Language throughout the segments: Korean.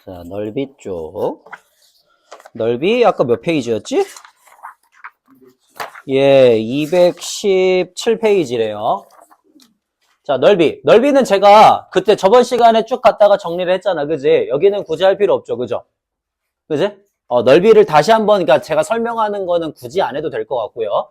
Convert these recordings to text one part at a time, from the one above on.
자, 넓이 쪽. 넓이 아까 몇 페이지였지? 예, 217페이지래요. 자, 넓이는 제가 그때 저번 시간에 쭉 갔다가 정리를 했잖아. 그지? 여기는 굳이 할 필요 없죠. 그죠? 그지? 넓이를 다시 한번, 그러니까 제가 설명하는 거는 굳이 안 해도 될 것 같고요.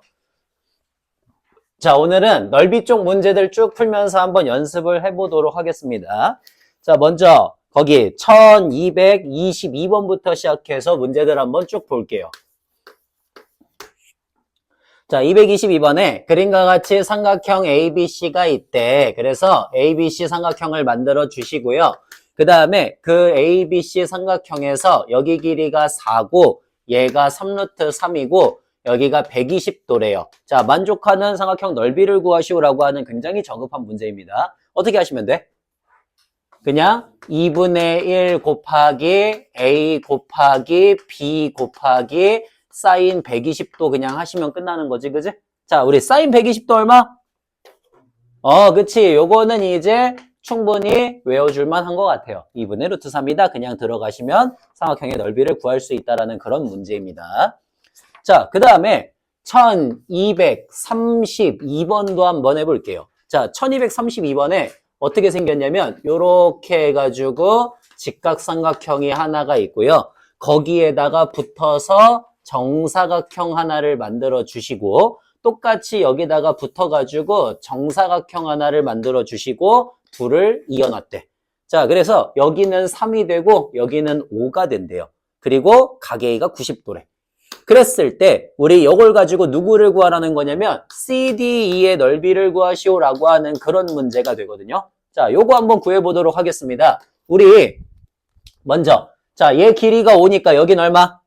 자, 오늘은 넓이 쪽 문제들 쭉 풀면서 한번 연습을 해보도록 하겠습니다. 자, 먼저 거기 1222번부터 시작해서 문제들 한번 쭉 볼게요. 자, 222번에 그림과 같이 삼각형 ABC가 있대. 그래서 ABC 삼각형을 만들어 주시고요. 그 다음에 그 ABC 삼각형에서 여기 길이가 4고 얘가 3루트 3이고 여기가 120도래요. 자, 만족하는 삼각형 넓이를 구하시오라고 하는 굉장히 저급한 문제입니다. 어떻게 하시면 돼? 그냥 2분의 1 곱하기 A 곱하기 B 곱하기 사인 120도 그냥 하시면 끝나는 거지, 그지? 자, 우리 사인 120도 얼마? 그치. 요거는 이제 충분히 외워줄만 한 것 같아요. 2분의 루트 3이다. 그냥 들어가시면 삼각형의 넓이를 구할 수 있다라는 그런 문제입니다. 자, 그 다음에 1232번도 한번 해볼게요. 자, 1232번에 어떻게 생겼냐면 요렇게 해가지고 직각삼각형이 하나가 있고요. 거기에다가 붙어서 정사각형 하나를 만들어 주시고 똑같이 여기다가 붙어가지고 정사각형 하나를 만들어 주시고 둘을 이어놨대. 자, 그래서 여기는 3이 되고 여기는 5가 된대요. 그리고 가계이가 90도래. 그랬을 때 우리 이걸 가지고 누구를 구하라는 거냐면 CDE의 넓이를 구하시오라고 하는 그런 문제가 되거든요. 자, 요거 한번 구해보도록 하겠습니다. 우리 먼저 자, 얘 길이가 5니까 여긴 얼마?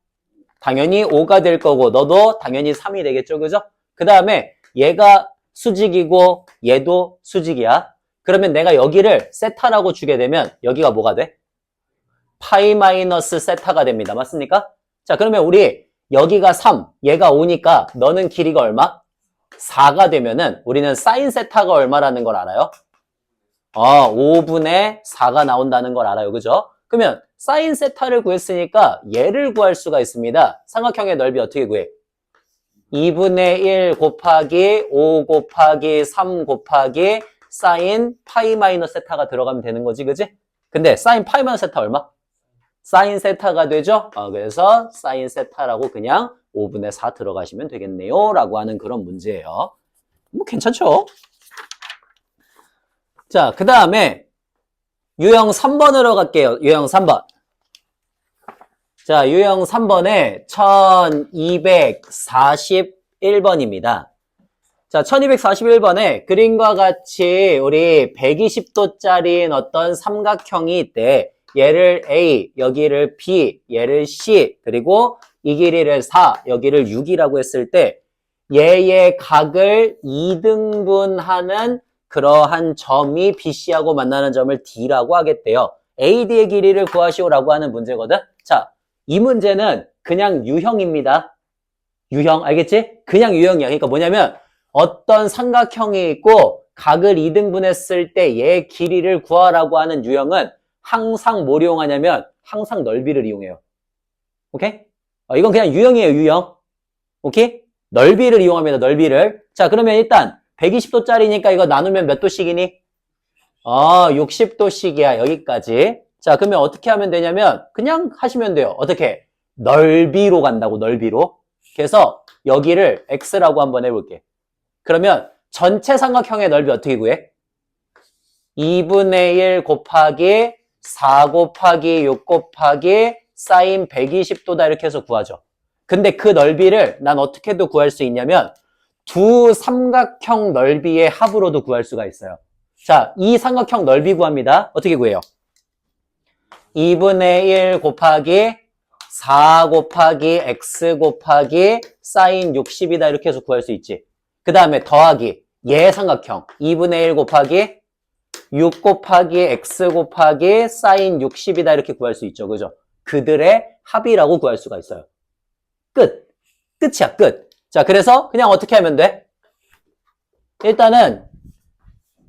당연히 5가 될 거고 너도 당연히 3이 되겠죠. 그죠? 그 다음에 얘가 수직이고 얘도 수직이야. 그러면 내가 여기를 세타라고 주게 되면 여기가 뭐가 돼? 파이 마이너스 세타가 됩니다. 맞습니까? 자, 그러면 우리 여기가 3, 얘가 5니까 너는 길이가 얼마? 4가 되면은 우리는 사인 세타가 얼마라는 걸 알아요? 5분의 4가 나온다는 걸 알아요. 그죠? 그러면 사인 세타를 구했으니까 얘를 구할 수가 있습니다. 삼각형의 넓이 어떻게 구해? 2분의 1 곱하기 5 곱하기 3 곱하기 사인 파이 마이너스 세타가 들어가면 되는 거지. 그지? 근데 사인 파이 마이너스 세타 얼마? 사인 세타가 되죠? 그래서 사인 세타라고 그냥 5분의 4 들어가시면 되겠네요. 라고 하는 그런 문제예요. 뭐 괜찮죠? 자, 그 다음에 유형 3번으로 갈게요. 유형 3번. 자, 유형 3번에 1241번입니다. 자, 1241번에 그림과 같이 우리 120도짜리인 어떤 삼각형이 있대. 얘를 A, 여기를 B, 얘를 C, 그리고 이 길이를 4, 여기를 6이라고 했을 때 얘의 각을 2등분하는 그러한 점이 BC하고 만나는 점을 D라고 하겠대요. AD의 길이를 구하시오라고 하는 문제거든. 자, 이 문제는 그냥 유형입니다. 유형, 알겠지? 그냥 유형이야. 그러니까 뭐냐면 어떤 삼각형이 있고 각을 2등분했을 때 얘의 길이를 구하라고 하는 유형은 항상 뭘 이용하냐면 항상 넓이를 이용해요. 오케이? 이건 그냥 유형이에요. 유형. 오케이? 넓이를 이용합니다. 넓이를. 자, 그러면 일단 120도짜리니까 이거 나누면 몇 도씩이니? 60도씩이야. 여기까지. 자, 그러면 어떻게 하면 되냐면 그냥 하시면 돼요. 어떻게? 넓이로 간다고. 넓이로. 그래서 여기를 x라고 한번 해볼게. 그러면 전체 삼각형의 넓이 어떻게 구해? 2분의 1 곱하기 4 곱하기 6 곱하기 사인 120도다 이렇게 해서 구하죠. 근데 그 넓이를 난 어떻게도 구할 수 있냐면 두 삼각형 넓이의 합으로도 구할 수가 있어요. 자, 이 삼각형 넓이 구합니다. 어떻게 구해요? 2분의 1 곱하기 4 곱하기 x 곱하기 사인 60이다 이렇게 해서 구할 수 있지. 그 다음에 더하기 얘 삼각형 2분의 1 곱하기 6 곱하기 x 곱하기 사인 60이다 이렇게 구할 수 있죠. 그죠? 그들의 합이라고 구할 수가 있어요. 끝. 끝이야. 끝. 자, 그래서 그냥 어떻게 하면 돼? 일단은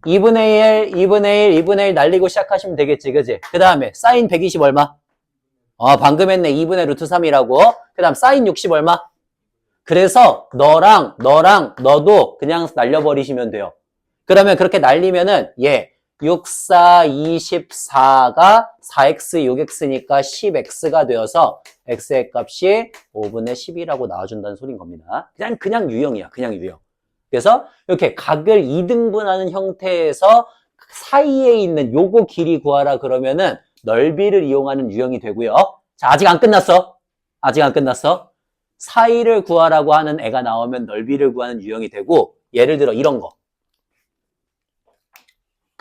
2분의 1, 2분의 1, 2분의 1 날리고 시작하시면 되겠지. 그지? 그 다음에 사인 120 얼마? 방금 했네. 2분의 루트 3이라고. 그 다음 사인 60 얼마? 그래서 너랑 너도 그냥 날려버리시면 돼요. 그러면 그렇게 날리면은 6, 4, 24가 4x, 6x니까 10x가 되어서 x의 값이 5분의 10이라고 나와준다는 소린 겁니다. 그냥 유형이야. 그냥 유형. 그래서 이렇게 각을 2등분하는 형태에서 사이에 있는 요거 길이 구하라 그러면은 넓이를 이용하는 유형이 되고요. 자, 아직 안 끝났어. 아직 안 끝났어. 사이를 구하라고 하는 애가 나오면 넓이를 구하는 유형이 되고, 예를 들어 이런 거.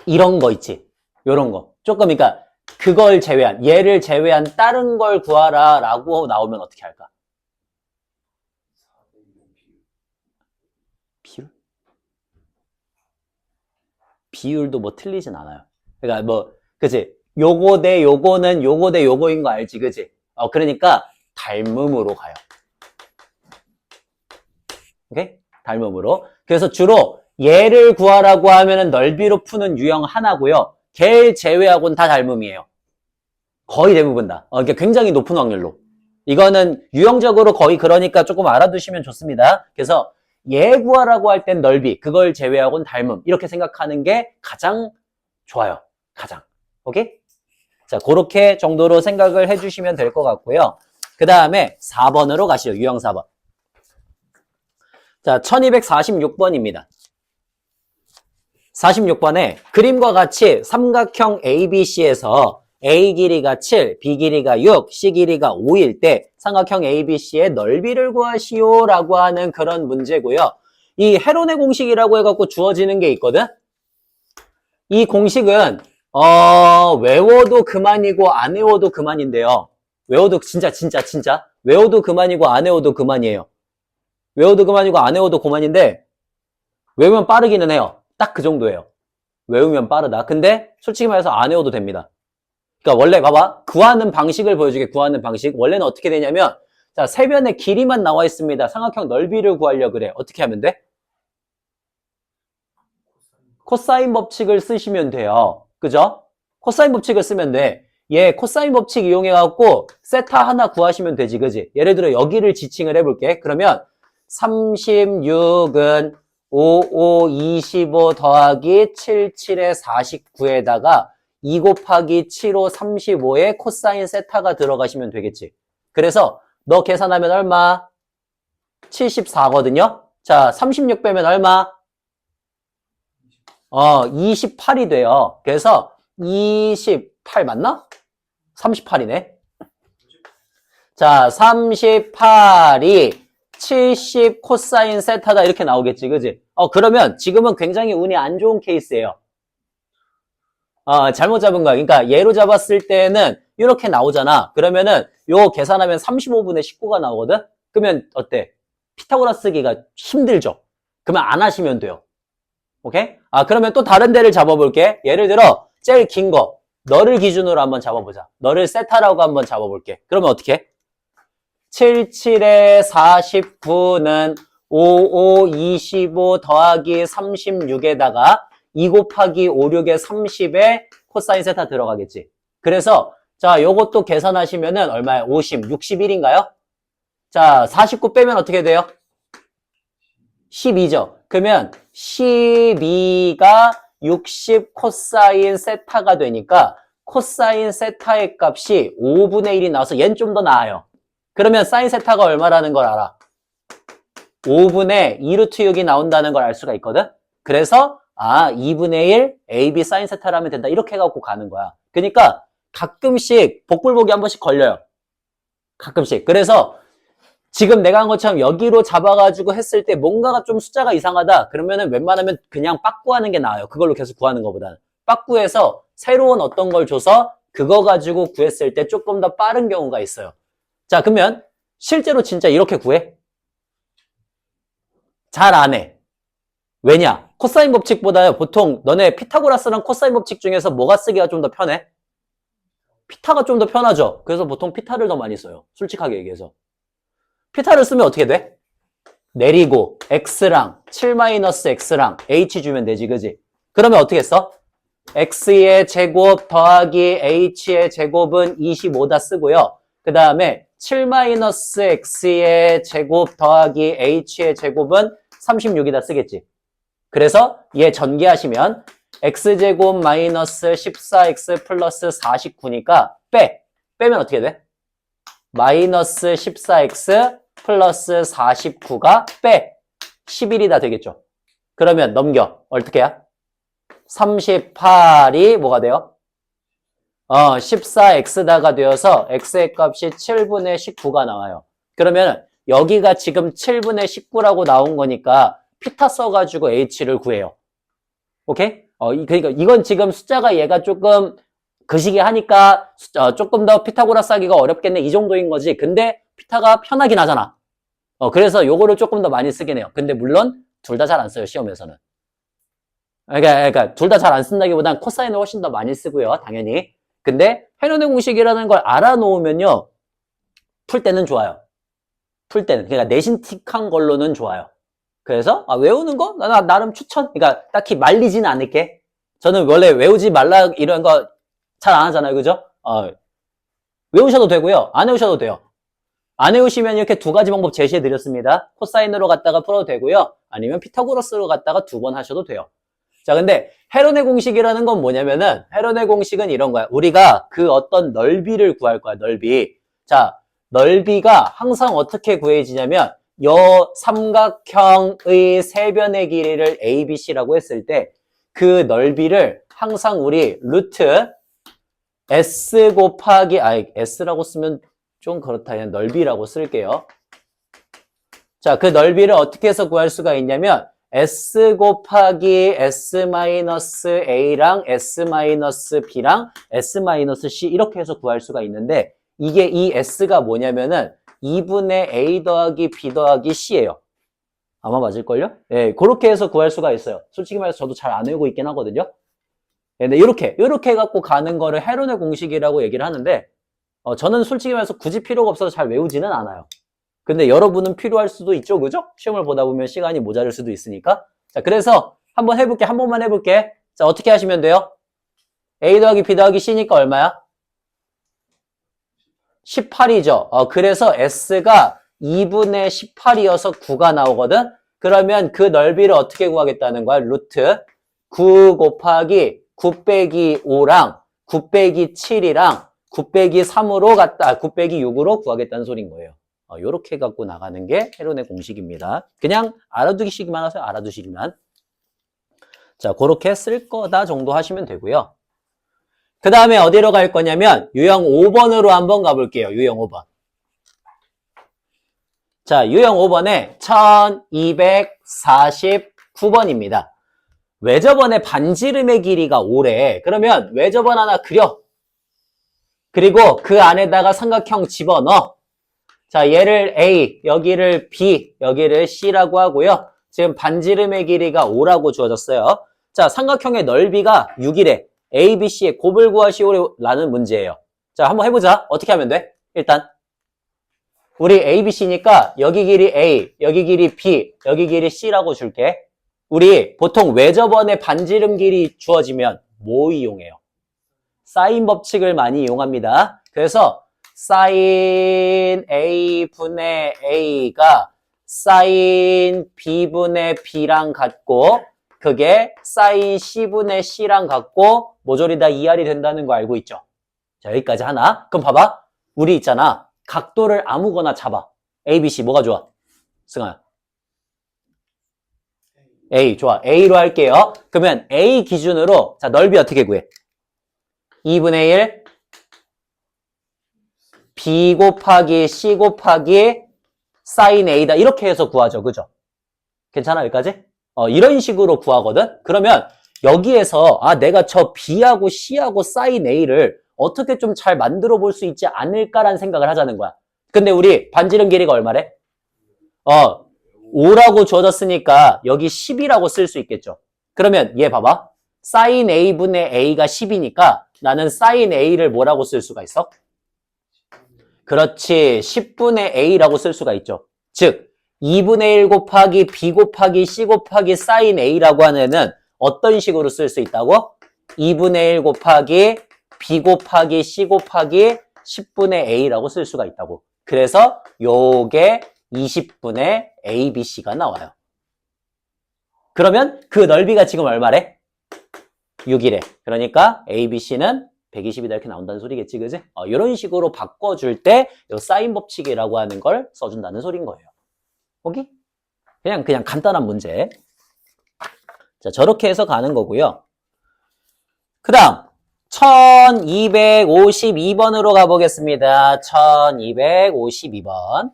이런 거 있지. 요런 거. 조금, 그러니까 그걸 제외한, 얘를 제외한 다른 걸 구하라 라고 나오면 어떻게 할까? 비율? 비율도 뭐 틀리진 않아요. 그러니까 뭐, 그치? 요거 대 요거는 요거 대 요거인 거 알지, 그치? 그러니까 닮음으로 가요. 오케이? 닮음으로. 그래서 주로 얘를 구하라고 하면은 넓이로 푸는 유형 하나고요. 걔를 제외하고는 다 닮음이에요. 거의 대부분 다. 그러니까 굉장히 높은 확률로. 이거는 유형적으로 거의 그러니까 조금 알아두시면 좋습니다. 그래서 얘 구하라고 할 땐 넓이, 그걸 제외하고는 닮음. 이렇게 생각하는 게 가장 좋아요. 가장. 오케이? 자, 그렇게 정도로 생각을 해주시면 될 것 같고요. 그 다음에 4번으로 가시죠. 유형 4번. 자, 1246번입니다. 46번에 그림과 같이 삼각형 ABC에서 A 길이가 7, B 길이가 6, C 길이가 5일 때 삼각형 ABC의 넓이를 구하시오 라고 하는 그런 문제고요. 이 헤론의 공식이라고 해갖고 주어지는 게 있거든? 이 공식은 외워도 그만이고 안 외워도 그만인데요. 외워도 진짜 외워도 그만이고 안 외워도 그만이에요. 외워도 그만이고 안 외워도 그만인데 외우면 빠르기는 해요. 딱 그 정도예요. 외우면 빠르다. 근데 솔직히 말해서 안 외워도 됩니다. 그러니까 원래 봐봐. 구하는 방식을 보여주게. 구하는 방식. 원래는 어떻게 되냐면 자, 세변의 길이만 나와 있습니다. 삼각형 넓이를 구하려고 그래. 어떻게 하면 돼? 코사인 법칙을 쓰시면 돼요. 그죠? 코사인 법칙을 쓰면 돼. 얘 코사인 법칙 이용해갖고 세타 하나 구하시면 되지. 그지? 예를 들어 여기를 지칭을 해볼게. 그러면 36은 5, 5, 25 더하기 7, 7에 49에다가 2 곱하기 7, 5, 35에 코사인 세타가 들어가시면 되겠지. 그래서 너 계산하면 얼마? 74거든요. 자, 36 빼면 얼마? 28이 돼요. 그래서 28 맞나? 38이네. 자, 38이 70 코사인 세타다 이렇게 나오겠지, 그지? 그러면 지금은 굉장히 운이 안 좋은 케이스예요. 잘못 잡은 거야. 그러니까 얘로 잡았을 때는 이렇게 나오잖아. 그러면은 요거 계산하면 35분의 19가 나오거든? 그러면 어때? 피타고라스 쓰기가 힘들죠? 그러면 안 하시면 돼요. 오케이? 그러면 또 다른 데를 잡아볼게. 예를 들어 제일 긴 거. 너를 기준으로 한번 잡아보자. 너를 세타라고 한번 잡아볼게. 그러면 어떻게 해? 7, 7에 49는 5, 5, 25 더하기 36에다가 2 곱하기 5, 6에 30에 코사인 세타 들어가겠지. 그래서 자, 요것도 계산하시면은 얼마야? 50, 61인가요? 자, 49 빼면 어떻게 돼요? 12죠. 그러면 12가 60 코사인 세타가 되니까 코사인 세타의 값이 5분의 1이 나와서 얘는 좀 더 나아요. 그러면 사인 세타가 얼마라는 걸 알아? 5분의 2루트 6이 나온다는 걸 알 수가 있거든? 그래서 2분의 1 AB 사인 세타라면 된다. 이렇게 해갖고 가는 거야. 그러니까 가끔씩 복불복이 한 번씩 걸려요. 가끔씩. 그래서 지금 내가 한 것처럼 여기로 잡아가지고 했을 때 뭔가가 좀 숫자가 이상하다. 그러면은 웬만하면 그냥 빠꾸하는 게 나아요. 그걸로 계속 구하는 것보다는. 빠꾸해서 새로운 어떤 걸 줘서 그거 가지고 구했을 때 조금 더 빠른 경우가 있어요. 자, 그러면 실제로 진짜 이렇게 구해? 잘 안 해. 왜냐? 코사인 법칙보다 보통 너네 피타고라스랑 코사인 법칙 중에서 뭐가 쓰기가 좀 더 편해? 피타가 좀 더 편하죠? 그래서 보통 피타를 더 많이 써요. 솔직하게 얘기해서. 피타를 쓰면 어떻게 돼? 내리고 x랑 7-x랑 h 주면 되지, 그지? 그러면 어떻게 써? x의 제곱 더하기 h의 제곱은 25다 쓰고요. 그 다음에 7-x의 제곱 더하기 h의 제곱은 36이다 쓰겠지. 그래서 얘 전개하시면 x제곱 마이너스 14x 플러스 49니까 빼면 어떻게 돼? 마이너스 14x 플러스 49가 11이다 되겠죠. 그러면 넘겨. 어떻게 해야? 38이 뭐가 돼요? 14x다가 되어서 x의 값이 7분의 19가 나와요. 그러면 여기가 지금 7분의 19라고 나온 거니까 피타 써가지고 h를 구해요. 오케이? 그러니까 이건 지금 숫자가 얘가 조금 거시기 하니까 조금 더 피타고라스 하기가 어렵겠네 이 정도인 거지. 근데 피타가 편하긴 하잖아. 그래서 요거를 조금 더 많이 쓰긴 해요. 근데 물론 둘 다 잘 안 써요 시험에서는. 그러니까 둘 다 잘 안 쓴다기보단 코사인을 훨씬 더 많이 쓰고요 당연히. 근데 헤르네 공식이라는 걸 알아놓으면요 풀 때는 좋아요. 풀 때는 그러니까 내신틱한 걸로는 좋아요. 그래서 외우는 거 나름 추천. 그러니까 딱히 말리지는 않을게. 저는 원래 외우지 말라 이런 거 잘 안 하잖아요, 그죠? 외우셔도 되고요, 안 외우셔도 돼요. 안 외우시면 이렇게 두 가지 방법 제시해 드렸습니다. 코사인으로 갔다가 풀어도 되고요, 아니면 피타고라스로 갔다가 두 번 하셔도 돼요. 자, 근데 헤르네 공식이라는 건 뭐냐면은 헤르네 공식은 이런 거야. 우리가 그 어떤 넓이를 구할 거야, 넓이. 자, 넓이가 항상 어떻게 구해지냐면 요 삼각형의 세변의 길이를 ABC라고 했을 때 그 넓이를 항상 우리 루트 S 곱하기 S라고 쓰면 좀 그렇다. 그냥 넓이라고 쓸게요. 자, 그 넓이를 어떻게 해서 구할 수가 있냐면 S 곱하기 S-A랑 S-B랑 S-C 이렇게 해서 구할 수가 있는데 이게 이 S가 뭐냐면은 2분의 A 더하기 B 더하기 C예요. 아마 맞을걸요? 예, 그렇게 해서 구할 수가 있어요. 솔직히 말해서 저도 잘 안 외우고 있긴 하거든요. 예, 근데 이렇게 해갖고 가는 거를 헤르네 공식이라고 얘기를 하는데 저는 솔직히 말해서 굳이 필요가 없어서 잘 외우지는 않아요. 근데 여러분은 필요할 수도 있죠, 그죠? 시험을 보다 보면 시간이 모자랄 수도 있으니까. 자, 그래서 한번 해볼게. 한 번만 해볼게. 자, 어떻게 하시면 돼요? A 더하기 B 더하기 C니까 얼마야? 18이죠. 그래서 S가 2분의 18이어서 9가 나오거든? 그러면 그 넓이를 어떻게 구하겠다는 거야? 루트 9 곱하기 9 빼기 5랑 9 빼기 7이랑 9 빼기 3으로 9 빼기 6으로 구하겠다는 소린 거예요. 요렇게 갖고 나가는 게 헤르네 공식입니다. 그냥 알아두기식만 하세요. 알아두시기만. 자, 그렇게 쓸 거다 정도 하시면 되고요. 그 다음에 어디로 갈 거냐면 유형 5번으로 한번 가볼게요. 유형 5번. 자, 유형 5번에 1249번입니다. 외접원의 반지름의 길이가 5래. 그러면 외접원 하나 그려. 그리고 그 안에다가 삼각형 집어넣어. 자, 얘를 A, 여기를 B, 여기를 C라고 하고요. 지금 반지름의 길이가 5라고 주어졌어요. 자, 삼각형의 넓이가 6이래. A, B, C의 곱을 구하시오라는 문제예요. 자, 한번 해보자. 어떻게 하면 돼? 일단 우리 A, B, C니까 여기 길이 A, 여기 길이 B, 여기 길이 C라고 줄게. 우리 보통 외접원의 반지름 길이 주어지면 뭐 이용해요? 사인 법칙을 많이 이용합니다. 그래서 사인 A분의 A가 사인 B분의 B랑 같고 그게 사인 C분의 C랑 같고 모조리 다 2R이 된다는 거 알고 있죠? 자, 여기까지 하나. 그럼 봐봐. 우리 있잖아. 각도를 아무거나 잡아. A, B, C 뭐가 좋아? 승아야. A 좋아. A로 할게요. 그러면 A 기준으로 자 넓이 어떻게 구해? 2분의 1 B 곱하기 C 곱하기 사인 A다. 이렇게 해서 구하죠. 그죠? 괜찮아 여기까지? 이런 식으로 구하거든? 그러면 여기에서 내가 저 B하고 C하고 사인 A를 어떻게 좀 잘 만들어 볼 수 있지 않을까라는 생각을 하자는 거야. 근데 우리 반지름 길이가 얼마래? 5라고 주어졌으니까 여기 10이라고 쓸 수 있겠죠. 그러면 얘 봐봐. 사인 A분의 A가 10이니까 나는 사인 A를 뭐라고 쓸 수가 있어? 그렇지. 10분의 A라고 쓸 수가 있죠. 즉 2분의 1 곱하기 B 곱하기 C 곱하기 사인 A라고 하는 애는 어떤 식으로 쓸 수 있다고? 2분의 1 곱하기 B 곱하기 C 곱하기 10분의 A라고 쓸 수가 있다고. 그래서 요게 20분의 ABC가 나와요. 그러면 그 넓이가 지금 얼마래? 6이래. 그러니까 ABC는 120이다 이렇게 나온다는 소리겠지, 그지? 이런 식으로 바꿔줄 때 요 사인 법칙이라고 하는 걸 써준다는 소린 거예요. 거기? 그냥 간단한 문제. 자, 저렇게 해서 가는 거고요. 그 다음 1252번으로 가보겠습니다. 1252번.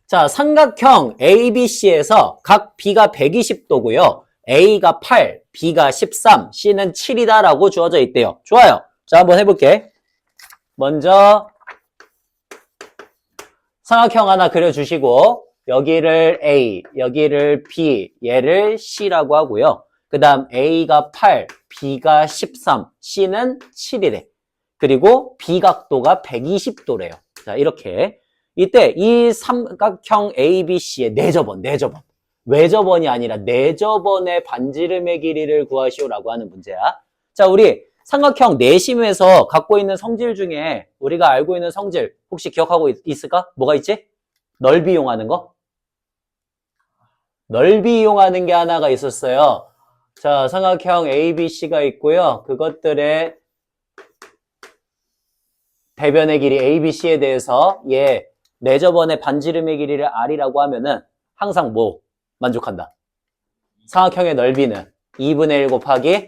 자, 삼각형 ABC에서 각 B가 120도고요. A가 8, B가 13, C는 7이다 라고 주어져 있대요. 좋아요. 자, 한번 해볼게. 먼저 삼각형 하나 그려주시고 여기를 A, 여기를 B, 얘를 C라고 하고요. 그 다음 A가 8, B가 13, C는 7이래. 그리고 B각도가 120도래요. 자, 이렇게. 이때 이 삼각형 ABC의 내저번. 외저번이 아니라 내저번의 반지름의 길이를 구하시오라고 하는 문제야. 자, 우리 삼각형 내심에서 갖고 있는 성질 중에 우리가 알고 있는 성질 혹시 기억하고 있을까? 뭐가 있지? 넓이 이용하는 거? 넓이 이용하는 게 하나가 있었어요. 자, 삼각형 ABC가 있고요. 그것들의 대변의 길이 ABC에 대해서 내저번의 반지름의 길이를 R이라고 하면은 항상 뭐 만족한다? 삼각형의 넓이는 2분의 1 곱하기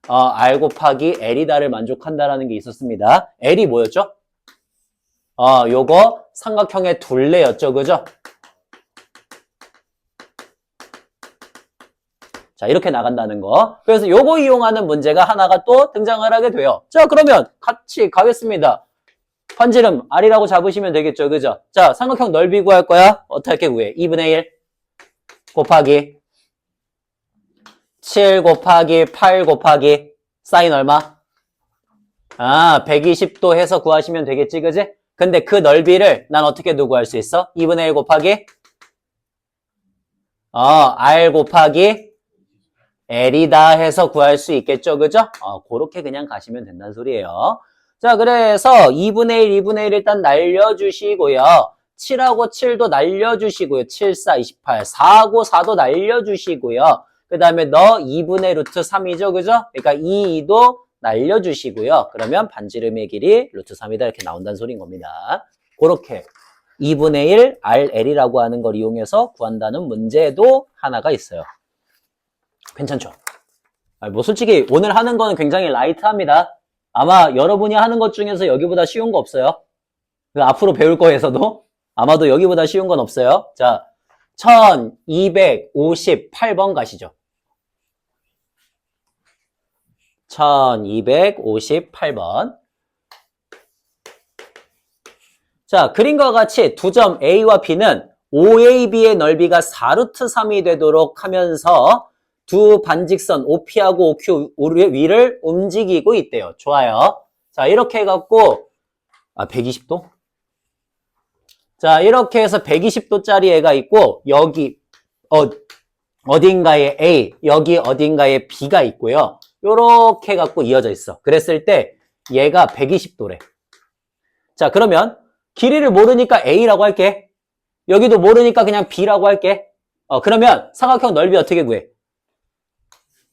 R 곱하기 L이다를 만족한다라는 게 있었습니다. L이 뭐였죠? 요거 삼각형의 둘레였죠, 그죠? 자, 이렇게 나간다는 거. 그래서 요거 이용하는 문제가 하나가 또 등장을 하게 돼요. 자, 그러면 같이 가겠습니다. 반지름 R이라고 잡으시면 되겠죠, 그죠? 자, 삼각형 넓이 구할 거야. 어떻게 구해? 2분의 1 곱하기 7 곱하기 8 곱하기 사인 얼마? 120도 해서 구하시면 되겠지, 그지? 근데 그 넓이를 난 어떻게 구할 수 있어? 2분의 1 곱하기 R 곱하기 L이다 해서 구할 수 있겠죠, 그죠? 그렇게 그냥 가시면 된다는 소리예요. 자, 그래서 2분의 1, 2분의 1 일단 날려주시고요. 7하고 7도 날려주시고요. 7, 4, 28. 4하고 4도 날려주시고요. 그 다음에 너 2분의 루트 3이죠, 그죠? 그러니까 2, 2도 날려주시고요. 그러면 반지름의 길이 루트 3이다 이렇게 나온다는 소리인 겁니다. 그렇게 2분의 1 RL이라고 하는 걸 이용해서 구한다는 문제도 하나가 있어요. 괜찮죠? 뭐 솔직히 오늘 하는 거는 굉장히 라이트합니다. 아마 여러분이 하는 것 중에서 여기보다 쉬운 거 없어요. 앞으로 배울 거에서도 아마도 여기보다 쉬운 건 없어요. 자, 1258번 가시죠. 1258번. 자, 그림과 같이 두 점 A와 B는 OAB의 넓이가 4루트 3이 되도록 하면서 두 반직선 OP하고 OQ 위를 움직이고 있대요. 좋아요. 자, 이렇게 해갖고 120도? 자, 이렇게 해서 120도짜리 애가 있고 여기 어딘가에 A, 여기 어딘가에 B가 있고요. 요렇게 해갖고 이어져 있어. 그랬을 때 얘가 120도래. 자, 그러면 길이를 모르니까 A라고 할게. 여기도 모르니까 그냥 B라고 할게. 그러면 삼각형 넓이 어떻게 구해?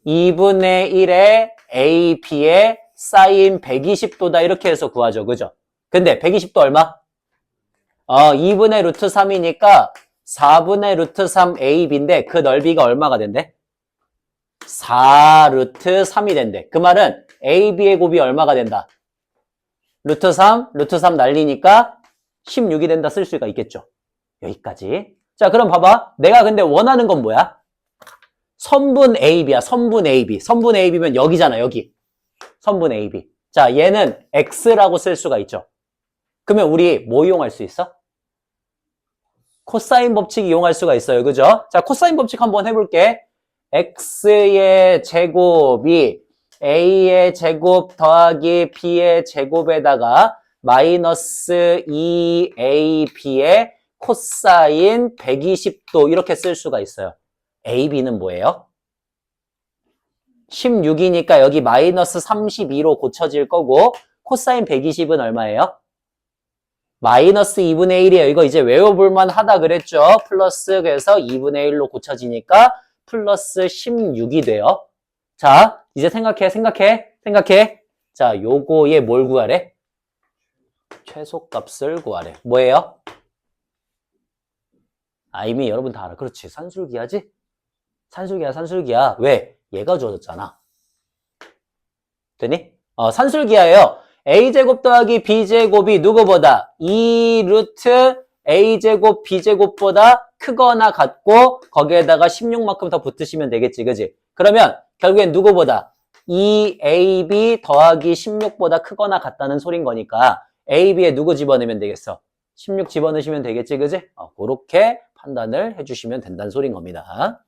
2분의 1의 AB의 사인 120도다 이렇게 해서 구하죠. 그죠? 근데 120도 얼마? 2분의 루트 3이니까 4분의 루트 3 AB인데 그 넓이가 얼마가 된대? 4 루트 3이 된대. 그 말은 AB의 곱이 얼마가 된다? 루트 3 날리니까 16이 된다 쓸 수가 있겠죠. 여기까지. 자, 그럼 봐봐. 내가 근데 원하는 건 뭐야? 선분 AB야. 선분 AB. 선분 AB면 여기잖아. 여기. 선분 AB. 자, 얘는 X라고 쓸 수가 있죠. 그러면 우리 뭐 이용할 수 있어? 코사인 법칙 이용할 수가 있어요. 그죠? 자, 코사인 법칙 한번 해볼게. X의 제곱이 A의 제곱 더하기 B의 제곱에다가 마이너스 2AB의 코사인 120도 이렇게 쓸 수가 있어요. AB는 뭐예요? 16이니까 여기 마이너스 32로 고쳐질 거고 코사인 120은 얼마예요? 마이너스 2분의 1이에요. 이거 이제 외워볼만 하다 그랬죠? 플러스 그래서 2분의 1로 고쳐지니까 플러스 16이 돼요. 자, 이제 생각해. 자, 요거에 뭘 구하래? 최소값을 구하래. 뭐예요? 아, 이미 여러분 다 알아. 그렇지. 산술기하지? 산술기야. 왜? 얘가 주어졌잖아. 되니? 산술기하예요. a제곱 더하기 b제곱이 누구보다? 2 루트 a제곱 b제곱보다 크거나 같고 거기에다가 16만큼 더 붙으시면 되겠지. 그지? 그러면 결국엔 누구보다? 2ab 더하기 16보다 크거나 같다는 소린 거니까 ab에 누구 집어넣으면 되겠어? 16 집어넣으시면 되겠지. 그지? 그렇게 판단을 해주시면 된다는 소린 겁니다.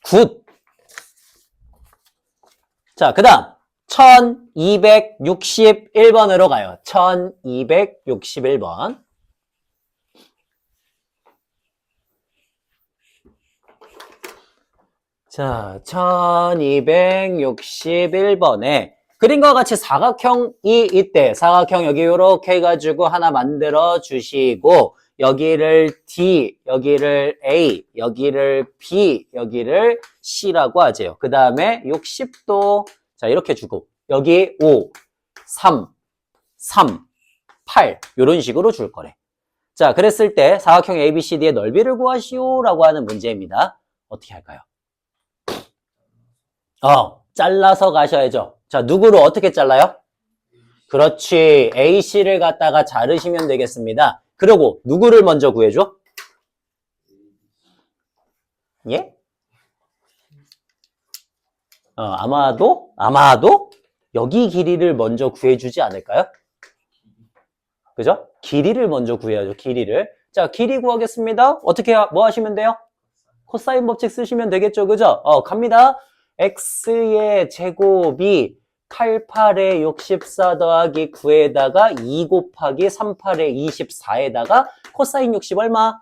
굿! 자, 그 다음 1261번으로 가요. 1261번. 자, 1261번에 그림과 같이 사각형이 있대. 사각형 여기 이렇게 해가지고 하나 만들어 주시고 여기를 D, 여기를 A, 여기를 B, 여기를 C라고 하재요. 그 다음에 60도 자 이렇게 주고 여기 5, 3, 8 이런 식으로 줄 거래. 자 그랬을 때 사각형 ABCD의 넓이를 구하시오 라고 하는 문제입니다. 어떻게 할까요? 잘라서 가셔야죠. 자 누구를 어떻게 잘라요? 그렇지. AC를 갖다가 자르시면 되겠습니다. 그리고 누구를 먼저 구해줘? 예? 아마도 여기 길이를 먼저 구해주지 않을까요? 그죠? 길이를 먼저 구해야죠. 길이를. 자, 길이 구하겠습니다. 어떻게 뭐 하시면 돼요? 코사인 법칙 쓰시면 되겠죠. 그죠? 갑니다. x의 제곱이 88에 64 더하기 9에다가 2 곱하기 38에 24에다가 코사인 60 얼마?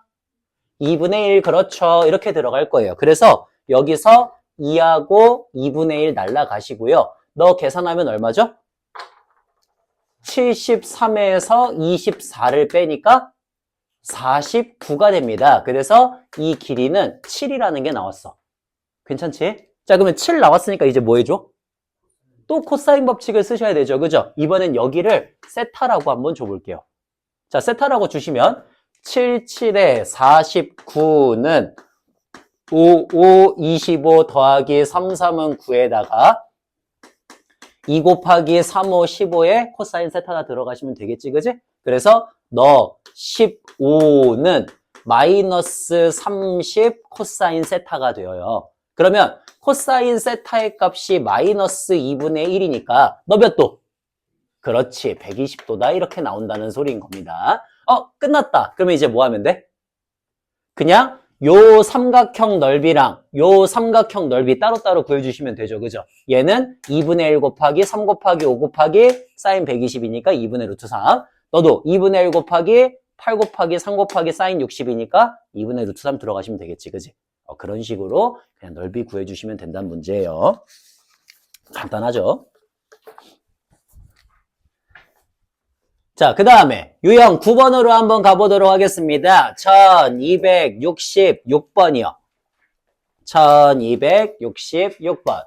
2분의 1 그렇죠. 이렇게 들어갈 거예요. 그래서 여기서 2하고 2분의 1 날라가시고요. 너 계산하면 얼마죠? 73에서 24를 빼니까 49가 됩니다. 그래서 이 길이는 7이라는 게 나왔어. 괜찮지? 자, 그러면 7 나왔으니까 이제 뭐 해줘? 또 코사인 법칙을 쓰셔야 되죠. 그죠? 이번엔 여기를 세타라고 한번 줘볼게요. 자, 세타라고 주시면 77에 49는 5, 5, 25 더하기 3, 3은 9에다가 2 곱하기 3, 5, 15에 코사인 세타가 들어가시면 되겠지, 그지? 그래서 너 15는 마이너스 30 코사인 세타가 되어요. 그러면 코사인 세타의 값이 마이너스 2분의 1이니까 너 몇 도? 그렇지, 120도다 이렇게 나온다는 소리인 겁니다. 끝났다. 그러면 이제 뭐 하면 돼? 그냥 요 삼각형 넓이랑 요 삼각형 넓이 따로따로 구해주시면 되죠. 그죠? 얘는 2분의 1 곱하기 3 곱하기 5 곱하기 사인 120이니까 2분의 루트 3. 너도 2분의 1 곱하기 8 곱하기 3 곱하기 사인 60이니까 2분의 루트 3 들어가시면 되겠지. 그지? 그런 식으로 그냥 넓이 구해주시면 된다는 문제예요. 간단하죠? 자, 그 다음에 유형 9번으로 한번 가보도록 하겠습니다. 1266번이요. 1266번.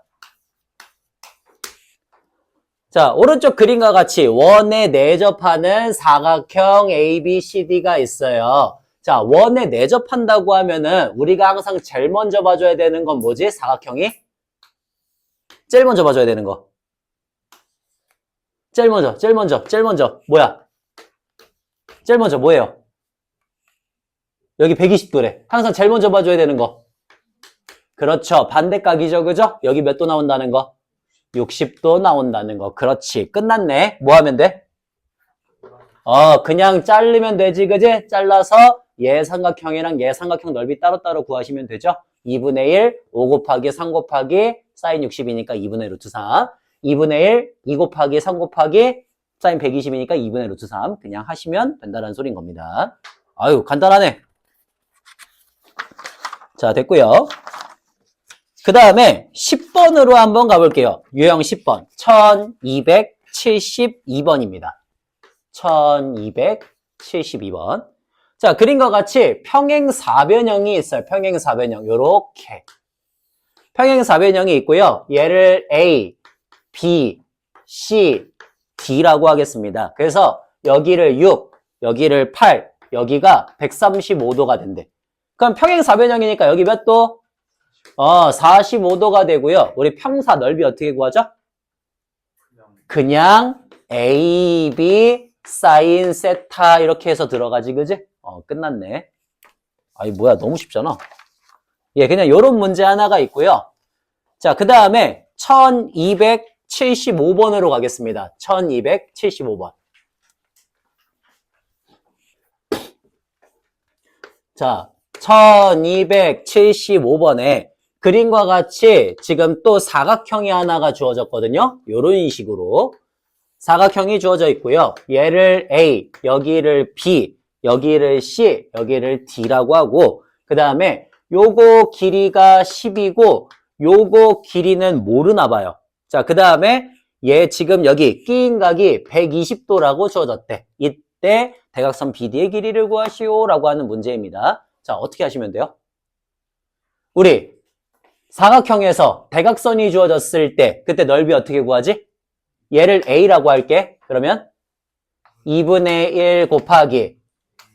자, 오른쪽 그림과 같이 원에 내접하는 사각형 ABCD가 있어요. 자, 원에 내접한다고 하면은 우리가 항상 제일 먼저 봐줘야 되는 건 뭐지? 사각형이? 제일 먼저 봐줘야 되는 거. 제일 먼저. 뭐야? 제일 먼저 뭐예요? 여기 120도래. 항상 제일 먼저 봐줘야 되는 거. 그렇죠. 반대각이죠. 그죠? 여기 몇 도 나온다는 거? 60도 나온다는 거. 그렇지. 끝났네. 뭐 하면 돼? 그냥 자르면 되지. 그지? 잘라서 얘 삼각형이랑 얘 삼각형 넓이 따로따로 구하시면 되죠. 2분의 1, 5 곱하기 3 곱하기 사인 60이니까 2분의 루트 3. 2분의 1, 2 곱하기 3 곱하기 사인 120이니까 2분의 루트 3 그냥 하시면 된다는 소린 겁니다. 아유 간단하네. 자 됐고요. 그 다음에 10번으로 한번 가볼게요. 유형 10번. 1272번입니다. 1272번. 자, 그림과 같이 평행사변형이 있어요. 평행사변형. 요렇게. 평행사변형이 있고요. 얘를 A, B, C, D라고 하겠습니다. 그래서 여기를 6, 여기를 8, 여기가 135도가 된대. 그럼 평행사변형이니까 여기 몇 도? 45도가 되고요. 우리 평사 넓이 어떻게 구하죠? 그냥 A, B, 사인, 세타 이렇게 해서 들어가지, 그지? 끝났네. 아이, 뭐야, 너무 쉽잖아. 예, 그냥 요런 문제 하나가 있고요. 자, 그 다음에 1275번으로 가겠습니다. 1275번. 자, 1275번에 그림과 같이 지금 또 사각형이 하나가 주어졌거든요. 요런 식으로. 사각형이 주어져 있고요. 얘를 A, 여기를 B, 여기를 C, 여기를 D라고 하고, 그 다음에 요거 길이가 10이고, 요거 길이는 모르나 봐요. 자, 그 다음에 얘 지금 여기 끼인 각이 120도라고 주어졌대. 이때 대각선 BD의 길이를 구하시오라고 하는 문제입니다. 자, 어떻게 하시면 돼요? 우리 사각형에서 대각선이 주어졌을 때 그때 넓이 어떻게 구하지? 얘를 A라고 할게. 그러면 2분의 1 곱하기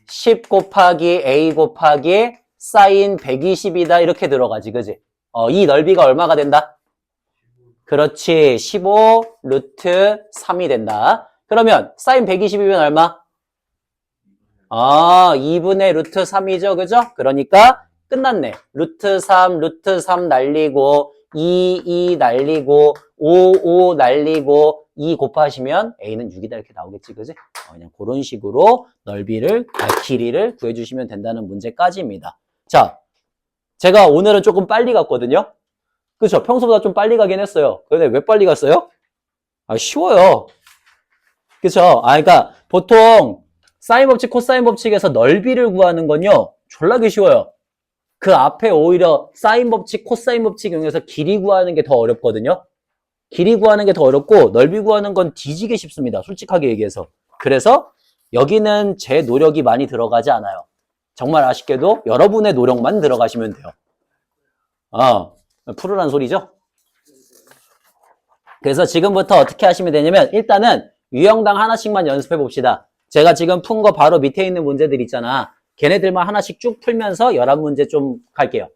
10 곱하기 A 곱하기 사인 120이다 이렇게 들어가지, 그지? 이 넓이가 얼마가 된다? 그렇지, 15 루트 3이 된다. 그러면 사인 120이면 얼마? 2분의 루트 3이죠, 그죠? 그러니까 끝났네. 루트 3 날리고 2 날리고 5 날리고 2 곱하시면 A는 6이다 이렇게 나오겠지, 그지? 그냥 그런 식으로 넓이를, 길이를 구해주시면 된다는 문제까지입니다. 자, 제가 오늘은 조금 빨리 갔거든요. 그쵸? 평소보다 좀 빨리 가긴 했어요. 근데 왜 빨리 갔어요? 쉬워요. 그쵸? 그러니까 보통 사인 법칙, 코사인 법칙에서 넓이를 구하는 건요, 졸라게 쉬워요. 그 앞에 오히려 사인 법칙, 코사인 법칙 이용해서 길이 구하는 게 더 어렵거든요. 길이 구하는 게 더 어렵고 넓이 구하는 건 뒤지게 쉽습니다. 솔직하게 얘기해서. 그래서 여기는 제 노력이 많이 들어가지 않아요. 정말 아쉽게도 여러분의 노력만 들어가시면 돼요. 푸르란 소리죠? 그래서 지금부터 어떻게 하시면 되냐면 일단은 유형당 하나씩만 연습해 봅시다. 제가 지금 푼 거 바로 밑에 있는 문제들 있잖아. 걔네들만 하나씩 쭉 풀면서 11문제 좀 갈게요.